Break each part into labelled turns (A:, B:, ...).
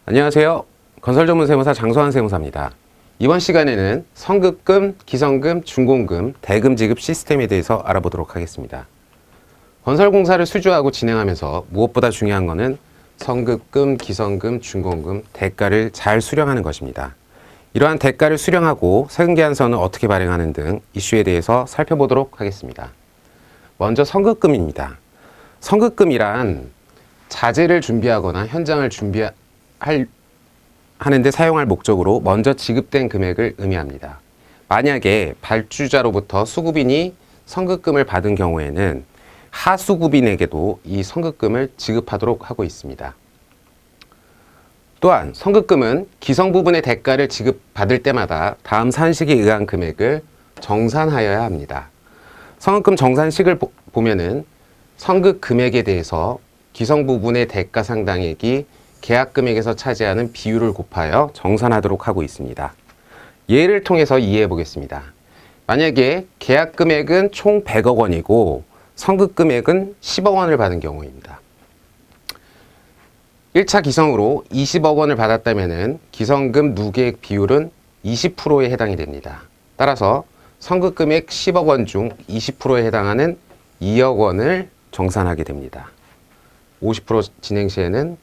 A: 안녕하세요. 건설전문세무사 장소환 세무사입니다. 이번 시간에는 성급금, 기성금, 준공금, 대금 지급 시스템에 대해서 알아보도록 하겠습니다. 건설공사를 수주하고 진행하면서 무엇보다 중요한 것은 성급금, 기성금, 준공금, 대가를 잘 수령하는 것입니다. 이러한 대가를 수령하고 세금계산서는 어떻게 발행하는 등 이슈에 대해서 살펴보도록 하겠습니다. 먼저 성급금입니다. 성급금이란 자재를 준비하거나 현장을 하는데 사용할 목적으로 먼저 지급된 금액을 의미합니다. 만약에 발주자로부터 수급인이 성급금을 받은 경우에는 하수급인에게도 이 성급금을 지급하도록 하고 있습니다. 또한 성급금은 기성 부분의 대가를 지급받을 때마다 다음 산식에 의한 금액을 정산하여야 합니다. 성급금 정산식을 보면은 성급 금액에 대해서 기성 부분의 대가 상당액이 계약 금액에서 차지하는 비율을 곱하여 정산하도록 하고 있습니다. 예를 통해서 이해해 보겠습니다. 만약에 계약 금액은 총 100억 원이고 성급 금액은 10억 원을 받은 경우입니다. 1차 기성으로 20억 원을 받았다면 기성금 누계액 비율은 20%에 해당이 됩니다. 따라서 성급 금액 10억 원 중 20%에 해당하는 2억 원을 정산하게 됩니다. 50% 진행 시에는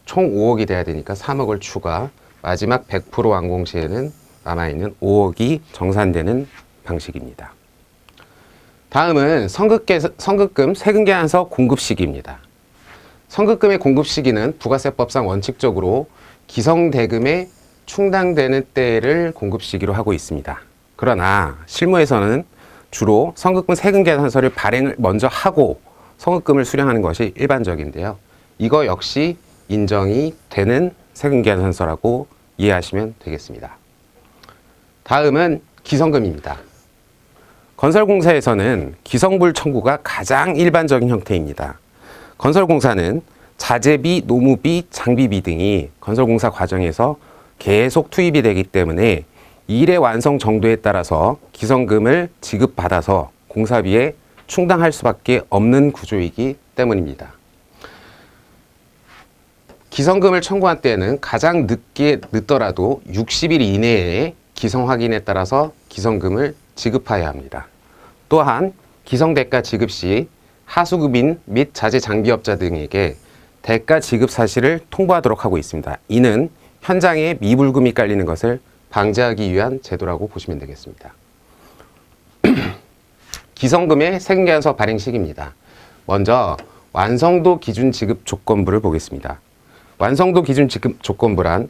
A: 총 5억이 돼야 되니까 3억을 추가, 마지막 100% 완공 시에는 남아있는 5억이 정산되는 방식입니다. 다음은 성급금 세금계산서 공급 시기입니다. 성급금의 공급 시기는 부가세법상 원칙적으로 기성대금에 충당되는 때를 공급 시기로 하고 있습니다. 그러나 실무에서는 주로 성급금 세금계산서를 발행을 먼저 하고 성급금을 수령하는 것이 일반적인데요. 이거 역시 인정이 되는 세금계산서라고 이해하시면 되겠습니다. 다음은 기성금입니다. 건설공사에서는 기성불 청구가 가장 일반적인 형태입니다. 건설공사는 자재비, 노무비, 장비비 등이 건설공사 과정에서 계속 투입이 되기 때문에 일의 완성 정도에 따라서 기성금을 지급받아서 공사비에 충당할 수밖에 없는 구조이기 때문입니다. 기성금을 청구한 때에는 가장 늦더라도 60일 이내에 기성 확인에 따라서 기성금을 지급해야 합니다. 또한 기성대가 지급 시 하수급인 및 자재 장비업자 등에게 대가 지급 사실을 통보하도록 하고 있습니다. 이는 현장에 미불금이 깔리는 것을 방지하기 위한 제도라고 보시면 되겠습니다. 기성금의 세금계산서 발행 시기입니다. 먼저 완성도 기준 지급 조건부를 보겠습니다. 완성도 기준 지급 조건부란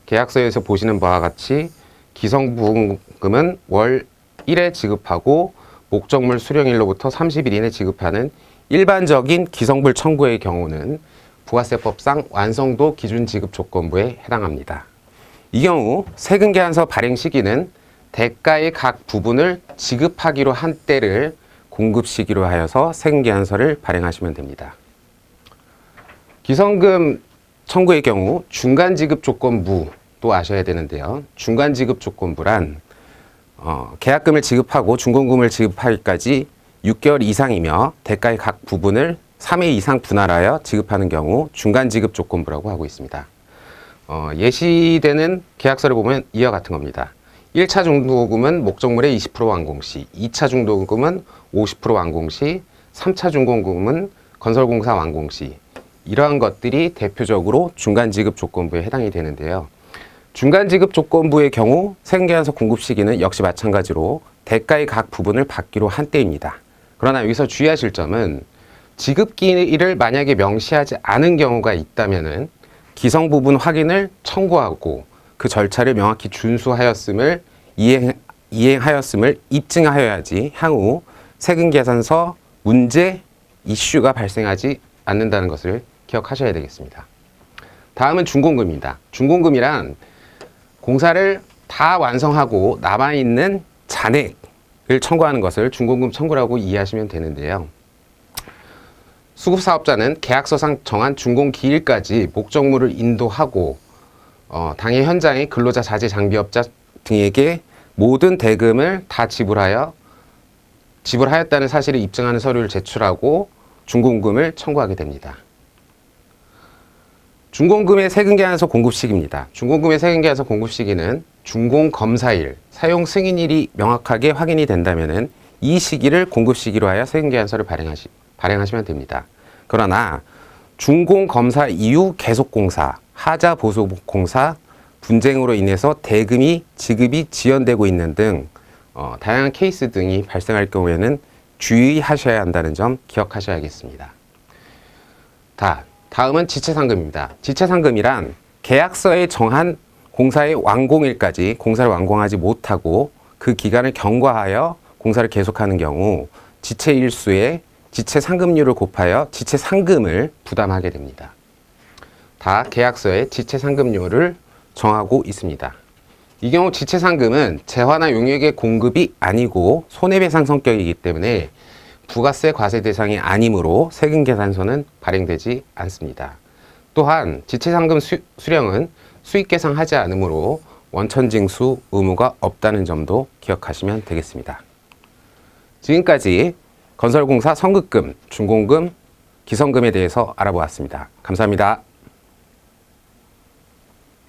A: 계약서에서 보시는 바와 같이 기성부금은 월 1회 지급하고 목적물 수령일로부터 30일 이내 지급하는 일반적인 기성불 청구의 경우는 부가세법상 완성도 기준 지급 조건부에 해당합니다. 이 경우 세금계산서 발행 시기는 대가의 각 부분을 지급하기로 한 때를 공급 시기로 하여서 세금계산서를 발행하시면 됩니다. 기성금 청구의 경우 중간지급 조건부도 아셔야 되는데요. 중간지급 조건부란 계약금을 지급하고 준공금을 지급하기까지 6개월 이상이며 대가의 각 부분을 3회 이상 분할하여 지급하는 경우 중간지급 조건부라고 하고 있습니다. 예시되는 계약서를 보면 이와 같은 겁니다. 1차 중도금은 목적물의 20% 완공 시, 2차 중도금은 50% 완공 시, 3차 준공금은 건설공사 완공 시, 이러한 것들이 대표적으로 중간지급 조건부에 해당이 되는데요. 중간지급 조건부의 경우 세금계산서 공급 시기는 역시 마찬가지로 대가의 각 부분을 받기로 한 때입니다. 그러나 여기서 주의하실 점은 지급기일을 만약에 명시하지 않은 경우가 있다면 기성 부분 확인을 청구하고 그 절차를 명확히 준수하였음을 이행하였음을 입증하여야지 향후 세금계산서 문제 이슈가 발생하지 않는다는 것을 기억하셔야 되겠습니다. 다음은 준공금입니다. 준공금이란 공사를 다 완성하고 남아있는 잔액을 청구하는 것을 준공금 청구라고 이해하시면 되는데요. 수급사업자는 계약서상 정한 준공 기일까지 목적물을 인도하고 당해 현장의 근로자, 자재, 장비업자 등에게 모든 대금을 다 지불하였다는 사실을 입증하는 서류를 제출하고 준공금을 청구하게 됩니다. 준공금의 세금계산서 공급시기입니다. 준공금의 세금계산서 공급시기는 준공검사일, 사용 승인일이 명확하게 확인이 된다면 이 시기를 공급시기로 하여 세금계산서를 발행하시면 됩니다. 그러나 준공검사 이후 계속공사, 하자보수공사, 분쟁으로 인해서 대금이 지급이 지연되고 있는 등 다양한 케이스 등이 발생할 경우에는 주의하셔야 한다는 점 기억하셔야겠습니다. 다음은 지체상금입니다. 지체상금이란 계약서에 정한 공사의 완공일까지 공사를 완공하지 못하고 그 기간을 경과하여 공사를 계속하는 경우 지체일수에 지체상금률을 곱하여 지체상금을 부담하게 됩니다. 다 계약서에 지체상금률을 정하고 있습니다. 이 경우 지체상금은 재화나 용역의 공급이 아니고 손해배상 성격이기 때문에 부가세 과세 대상이 아니므로 세금계산서는 발행되지 않습니다. 또한 지체상금 수령은 수익계상하지 않으므로 원천징수 의무가 없다는 점도 기억하시면 되겠습니다. 지금까지 건설공사 선급금, 준공금, 기성금에 대해서 알아보았습니다. 감사합니다.